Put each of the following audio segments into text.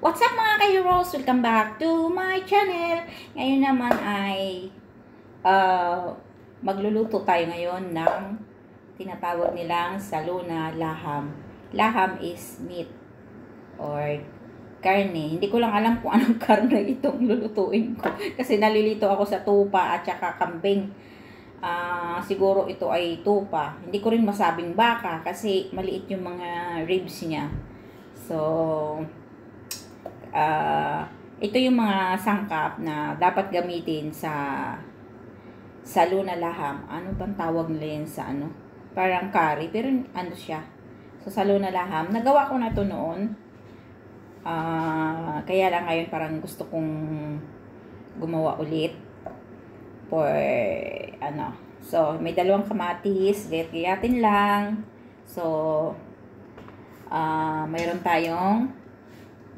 What's up mga ka-heroes? Welcome back to my channel. Ngayon naman ay magluluto tayo ngayon ng tinatawag nilang salo na laham. Laham is meat or karne. Hindi ko lang alam kung anong karne itong lulutuin ko. Kasi nalilito ako sa tupa at saka kambing. Siguro ito ay tupa. Hindi ko rin masabing baka kasi maliit yung mga ribs niya. So, ito yung mga sangkap na dapat gamitin sa salo na laham. Ano bang tawag nila yan sa ano? Parang curry, pero ano siya? So, salo na laham. Nagawa ko na to noon. Kaya lang ngayon parang gusto kong gumawa ulit. For, ano. So, may dalawang kamatis. Gayatin lang. So, mayroon tayong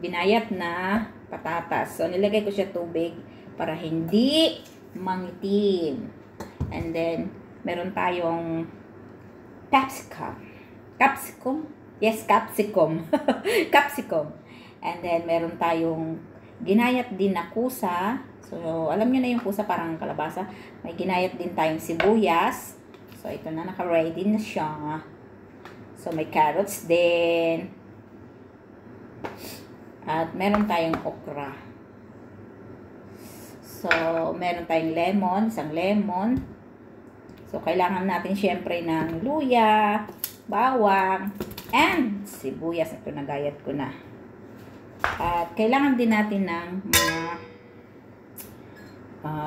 binayat na patatas. So, nilagay ko siya tubig para hindi mangitim. And then, meron tayong capsicum. Yes, capsicum. Capsicum. And then, meron tayong ginayat din na kusa. So, alam nyo na yung kusa, parang kalabasa. May ginayat din tayong sibuyas. So, ito na, naka-ready na siya. So, may carrots din. At meron tayong okra. So, meron tayong lemon, isang lemon. So, kailangan natin syempre ng luya, bawang, and sibuyas. Ito, nagayat ko na. At kailangan din natin ng mga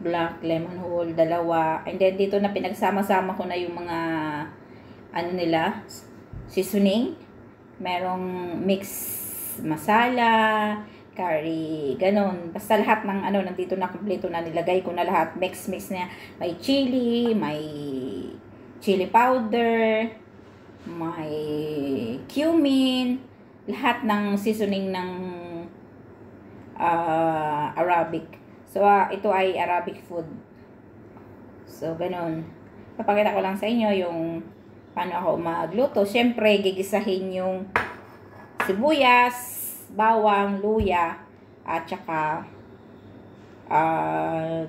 black lemon whole, dalawa. And then, dito na pinagsama-sama ko na yung mga ano nila, seasoning. Merong mix masala, curry, ganon. Basta lahat ng ano, nandito na kompleto na, nilagay ko na lahat. Mix na. May chili, may chili powder, may cumin, lahat ng seasoning ng Arabic. So, ito ay Arabic food. So, ganon. Papakita ko lang sa inyo yung paano ako magluto. Siyempre, gigisahin yung sibuyas, bawang, luya, at saka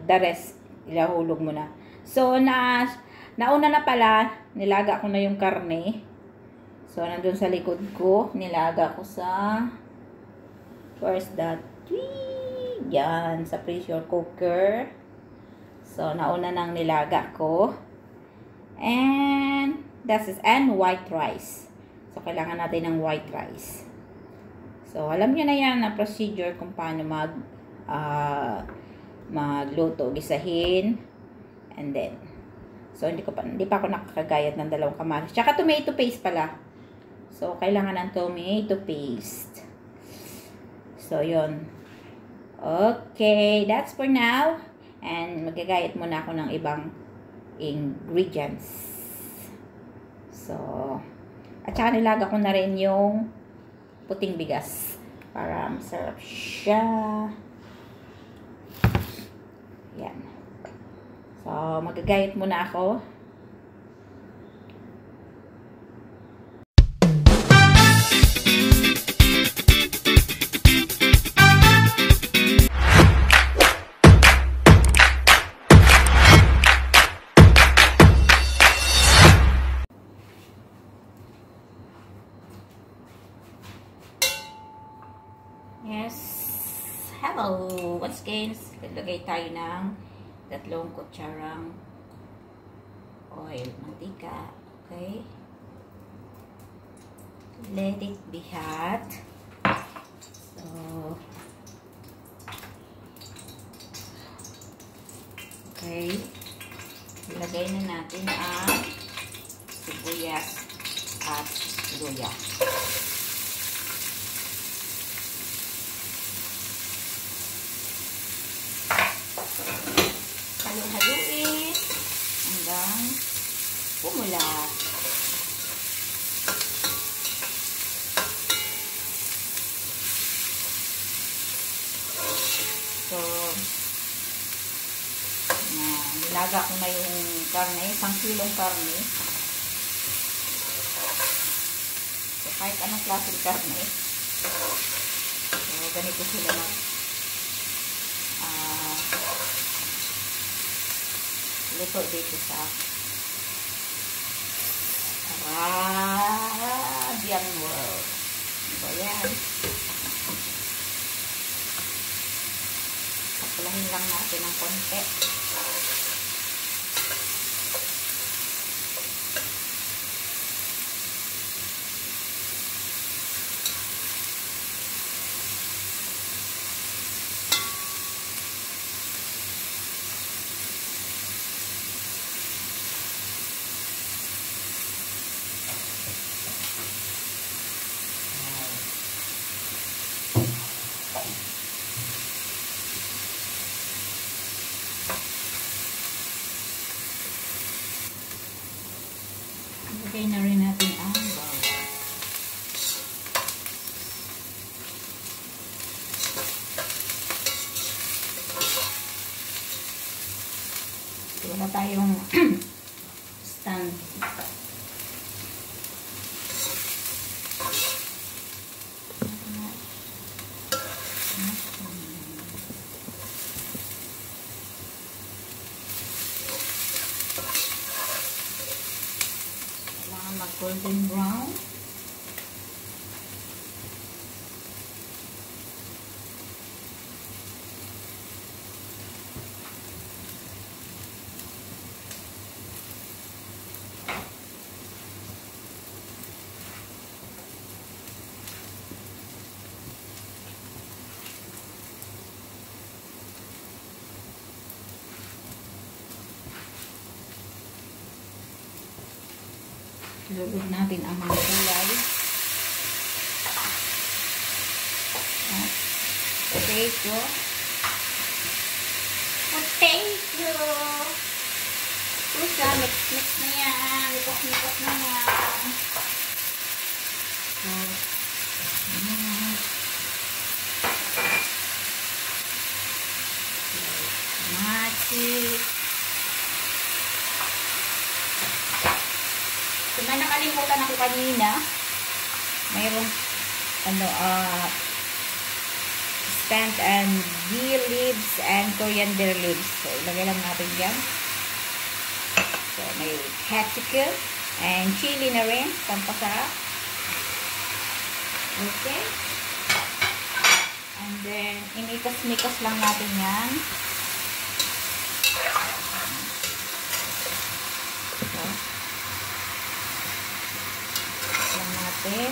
the rest, ilahulog mo na. So, nauna na pala, nilaga ko na yung karne. So, nandun sa likod ko, nilaga ko sa, where's that? Yan, sa pressure cooker. So, nauna nang nilaga ko. And white rice. So, kailangan natin ng white rice. So, alam nyo na yan na procedure kung paano magluto, gisahin. And then, so, hindi pa ako nakakagayat ng dalawang kamatis. Tsaka tomato paste pala. So, kailangan ng tomato paste. So, yun. Okay, that's for now. And magagayat muna ako ng ibang ingredients. So, at saka nilaga ko na rin yung puting bigas para masarap siya. Yan. So, magagayat muna ako. Yes. Hello. Once again, lagay tayo ng 3 kutsarang oil, mantika. Okay. Let it be hot. So, okay. Ilagay na natin ang sibuyas at luya. Haluin hanggang pumula. So, nilaga ko na yung karne, 1 kilong karne. So, kahit anong klaseng karne, So, ganito sila luto dito sa Arabian world. So, yan. Papulahin lang natin ng konti. Ilagay na rin natin ang bawang. Wala tayong stand. Golden brown. Lulog natin ang mga gulay. Potato. Potato. Pusa, mix na yan. Lipas na yan. So, kung may nakalimutan ako kanina, mayroong spent and dill leaves and coriander leaves. So, ilagay lang natin yan. So, may capsicum and chili na rin, pampasarap. Okay. And then, inikas-mikas lang natin yan. Natin.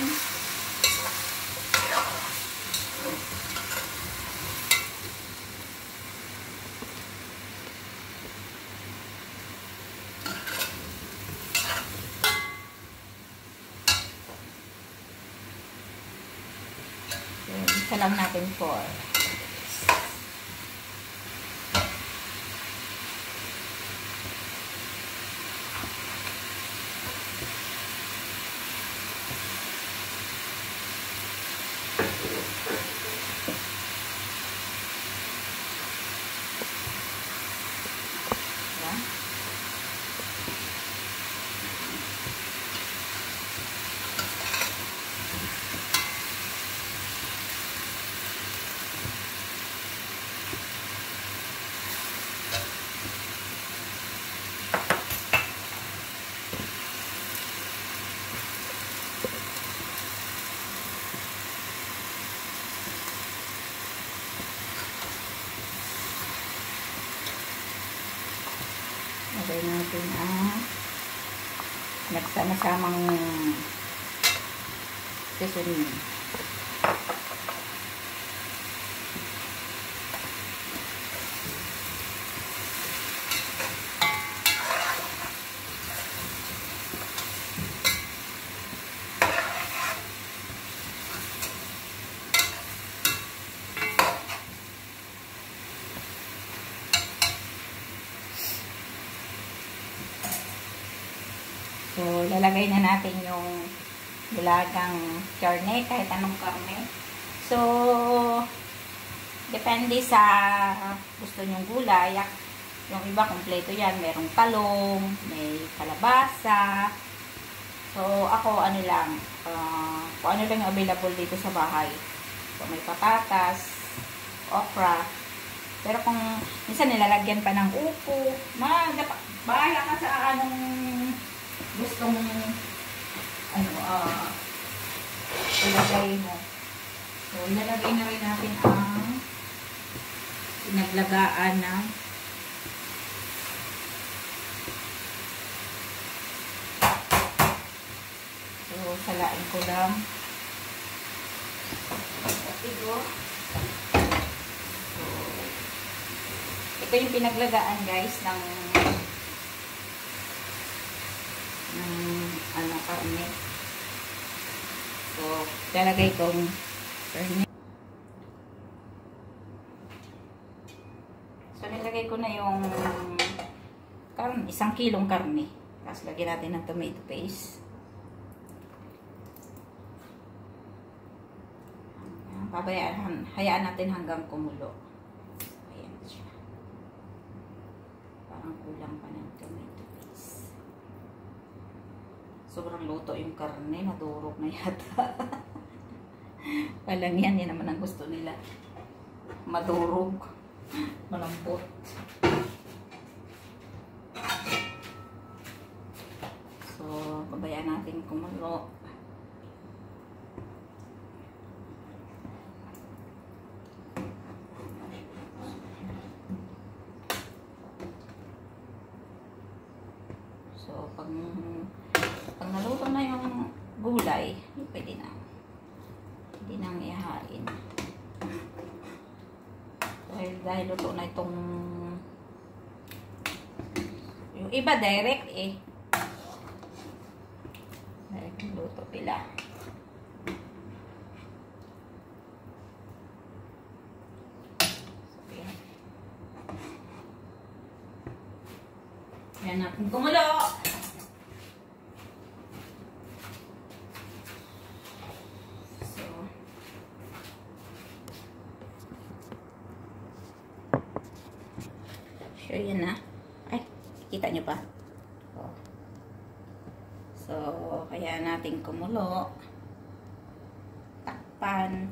Isa lang natin 4. Lagay natin ang nagsama-samang seasoning. So, lalagay na natin yung nilagang karne, kahit anong karne. So, depende sa gusto nyong gulay. Yung iba, kompleto yan. Merong talong, may kalabasa. So, So, ako ano lang, kung ano lang yung available dito sa bahay. So, may patatas, okra. Pero kung minsan nilalagyan pa ng upo, bahala ka sa anong gustong ilagay mo. So, ilalagay na rin natin ang pinaglagaan ng salain ko lang. So, ito yung pinaglagaan guys ng karne. So, lalagay kong karne. So, nilagay ko na yung karne, 1 kilong karne. Tapos, lagyan natin ng tomato paste. Hayaan natin hanggang kumulo. Ayan siya. Parang kulang pa ng tomato paste. Sobrang luto yung karne. Nadurog na yata. Walang yan. Yan naman ang gusto nila. Madurog. Malambot. So, pabayaan natin kumulo. So, pag naluto na yung gulay, pwede na. Pwede nang ihain. Dahil luto na itong yung iba direct eh. Direct luto pila. Yan natin kumulo. So, yan na. Ay, kita nyo pa. So, kaya natin kumulo. Takpan.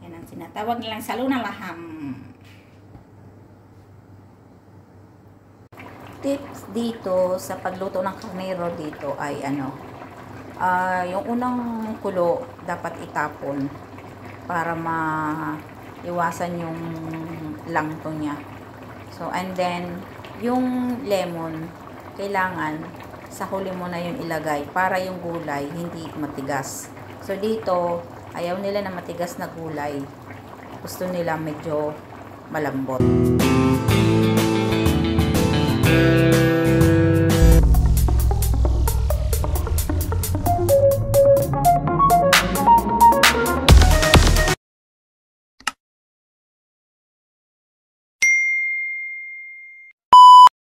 Yan ang sinatawag nilang salunang laham. Tips dito sa pagluto ng karnero dito ay yung unang kulo dapat itapon para maiwasan yung langto niya. So, and then yung lemon kailangan sa huli mo na yung ilagay para yung gulay hindi matigas. So, dito ayaw nila na matigas na gulay. Gusto nila medyo malambot.